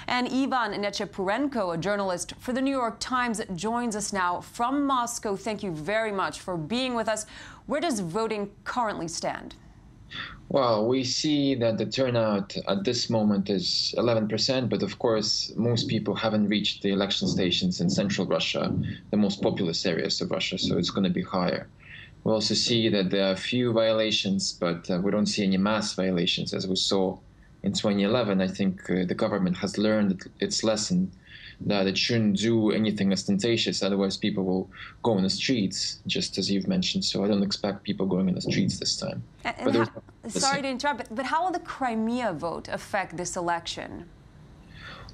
And Ivan Nechepurenko, a journalist for the New York Times, joins us now from Moscow. Thank you very much for being with us. Where does voting currently stand? Well, we see that the turnout at this moment is 11%, but of course, most people haven't reached the election stations in central Russia, the most populous areas of Russia, so it's going to be higher. We also see that there are a few violations, but we don't see any mass violations as we saw in 2011. I think the government has learned its lesson that it shouldn't do anything ostentatious, otherwise people will go on the streets, just as you've mentioned. So I don't expect people going on the streets this time. Sorry to interrupt, but how will the Crimea vote affect this election?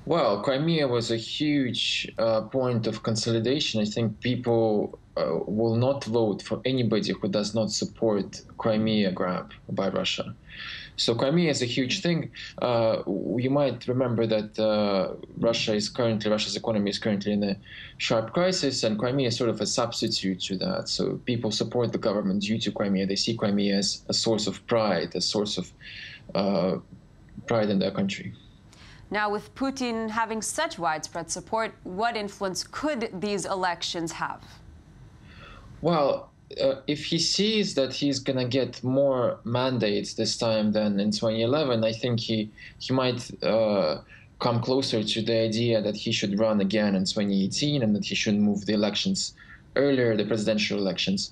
Well, Crimea was a huge point of consolidation. I think people will not vote for anybody who does not support Crimea grab by Russia. So Crimea is a huge thing. You might remember that Russia's economy is currently in a sharp crisis, and Crimea is sort of a substitute to that. So people support the government due to Crimea. They see Crimea as a source of pride, a source of pride in their country. Now, with Putin having such widespread support, what influence could these elections have? Well, if he sees that he's going to get more mandates this time than in 2011, I think he might come closer to the idea that he should run again in 2018 and that he should move the elections earlier, the presidential elections.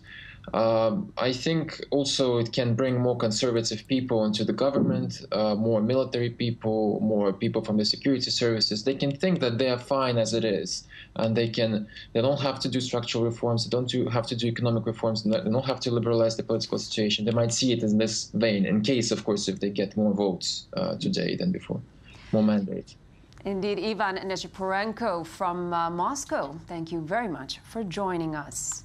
I think also it can bring more conservative people into the government, more military people, more people from the security services. They can think that they are fine as it is, and they don't have to do structural reforms, they don't have to do economic reforms, they don't have to liberalize the political situation. They might see it in this vein, in case, of course, if they get more votes today than before, more mandates. Indeed, Ivan Nechepurenko from Moscow, thank you very much for joining us.